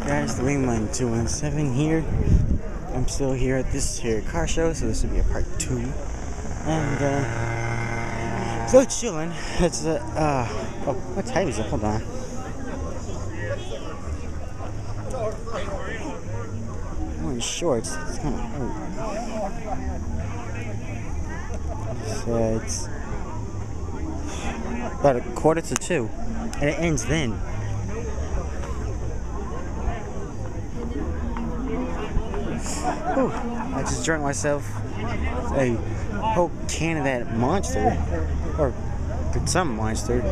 Guys, the Wingman 217 here. I'm still here at this here car show, so this will be a part 2. And still chilling. It's oh, what time is it? Hold on. I'm wearing shorts. It's kind of hurt. It's about 1:45, and it ends then. Ooh, I just drank myself a whole can of that Monster, or some Monster,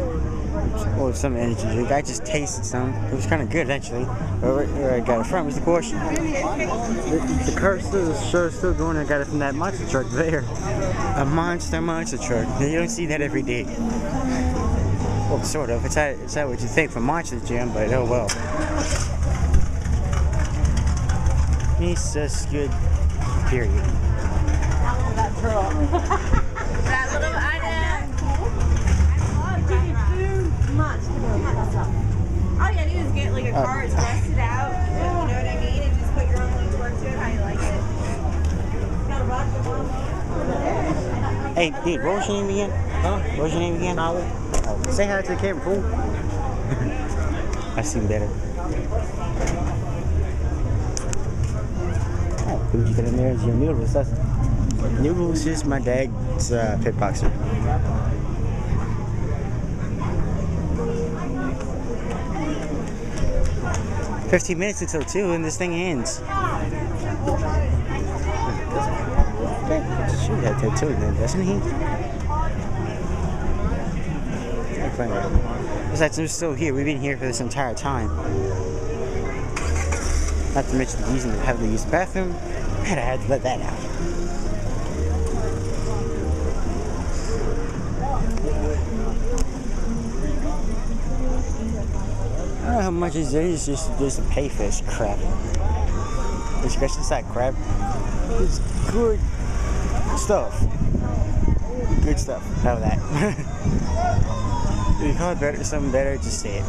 or some energy drink. I just tasted some. It was kind of good actually. Where I got it from was the question. The curse is sure still going. I got it from that monster truck there. A monster truck. You don't see that every day. Well, sort of. It's not what you think from Monster Jam, but oh well. He's just good, period. That little item. All you gotta do is get like a car, it's rusted out, you know what I mean? And just put your own little work to it, how you like it. Hey, dude, what was your name again? Huh? What was your name again? Oh, say hi to the camera, fool. I see better. What you got in there is your noodles. That's noodles is my dad's pit boxer. "15 minutes until 2 and this thing ends." Shoot that tattoo then, doesn't he? Besides, I'm still here. We've been here for this entire time. Not to mention using the heavily used bathroom. I had to let that out. I don't know how much is there. It's just a pay for this crap. This inside crap. It's good stuff. Good stuff. How that? If you call it better, something better, just say it.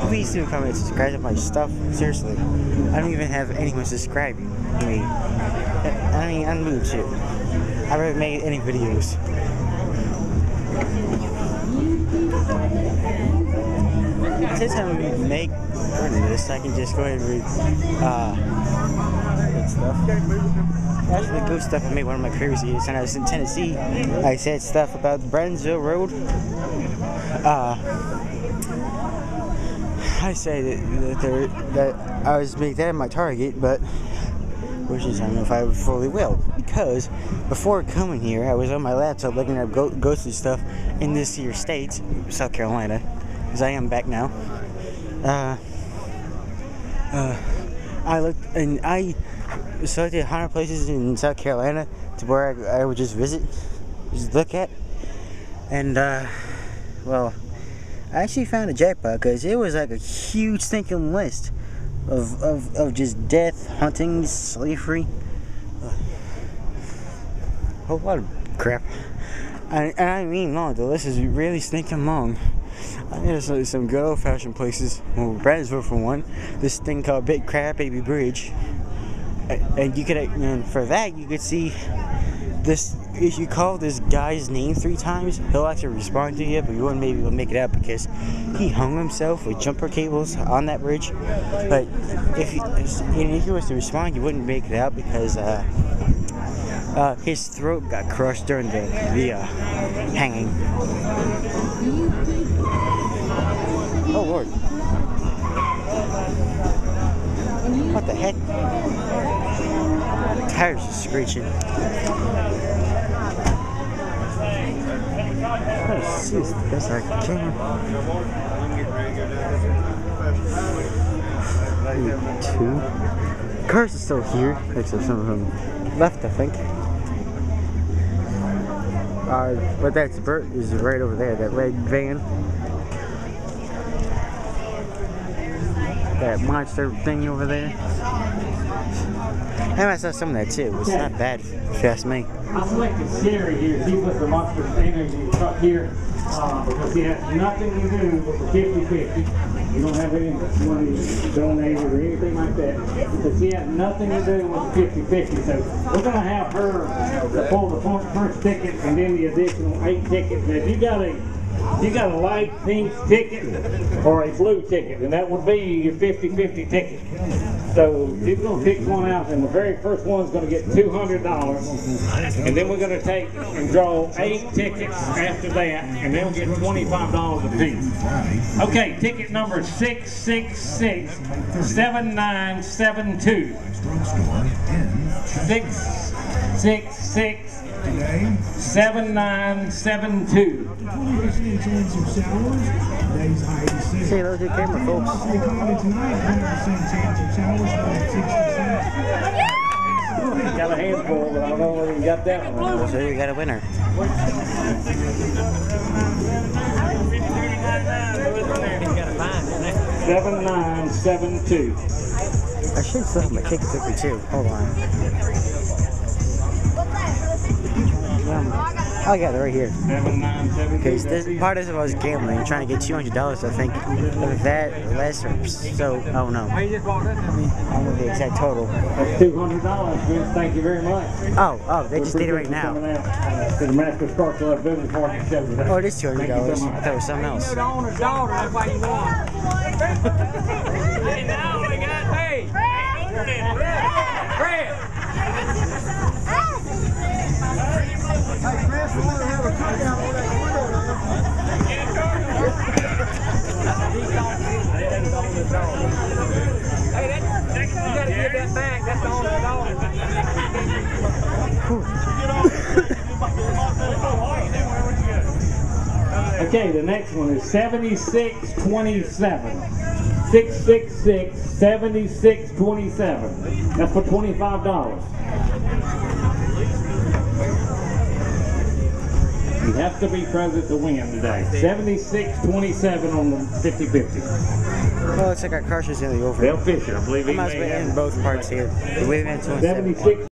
Please do comment and subscribe to my stuff. Seriously, I don't even have anyone subscribing to me. I mean, I'm new too. I haven't made any videos. Since I'm gonna make this, I can just go ahead and read good stuff. That's the good stuff I made one of my previous videos. When I was in Tennessee, I said stuff about the Brownsville Road. I say that I was making that my target, but which is I don't know if I fully will, because before coming here, I was on my laptop looking at ghostly stuff in this here state, South Carolina, because I am back now. I looked and I selected 100 places in South Carolina to where I would just visit, just look at, and well. I actually found a jackpot because it was like a huge stinking list of just death, hunting, slavery, a whole lot of crap. And I mean long, the list is really stinking long. There's some good old fashioned places. Well, Brownsville for one. This thing called Big Crab Baby Bridge, and you could, and for that you could see this. If you call this guy's name 3 times, he'll actually respond to you, but you wouldn't maybe able to make it out because he hung himself with jumper cables on that bridge. But if he was to respond, you wouldn't make it out because his throat got crushed during the hanging. Oh Lord! What the heck? The tires are screeching. Try to see as best I can. 2. Cars are still here, except some of them left, I think. But that's Bert is right over there, that red van. That monster thing over there. And I saw some of that too. It's not bad if you ask me. I selected Sherry here. He was the Monster Energy truck here because he has nothing to do with the 50-50. You don't have any money donated or anything like that. But she has nothing to do with the 50/50. So we're going to have her pull the first ticket and then the additional 8 tickets. Now, if you got a light pink ticket or a blue ticket, and that would be your 50/50 ticket. So you're going to pick one out, and the very first one's going to get $200, and then we're going to take and draw 8 tickets after that, and they'll get $25 apiece. Okay, ticket number 666-7972. 666-7972. Say hello to the camera, folks. Got a handful, but I don't know whether you got that one. So you got a winner. 7972. I should still have my ticket with me too. Hold on. I got it right here. 7972. Okay, so this part is about gambling. I'm trying to get $200, I think. With that, or less, or so. Oh no. I don't know the exact total. That's $200, Vince. Thank you very much. Oh, they just did it right now. To the Master Star Club Business Market Show today. Oh, it is $200. Thank you so much. I thought it was something else. The owner's daughter, that's why you won. And now we got paid. Fred. Hey, you gotta give that back. That's the owner's daughter. Okay, the next one is 7627. 666-7627. That's for $25. You have to be present to win today. 7627 on the 50/50. Well, looks like our crush is nearly over. They'll fish it. I believe I he might as well may end have both parts here. We've been 76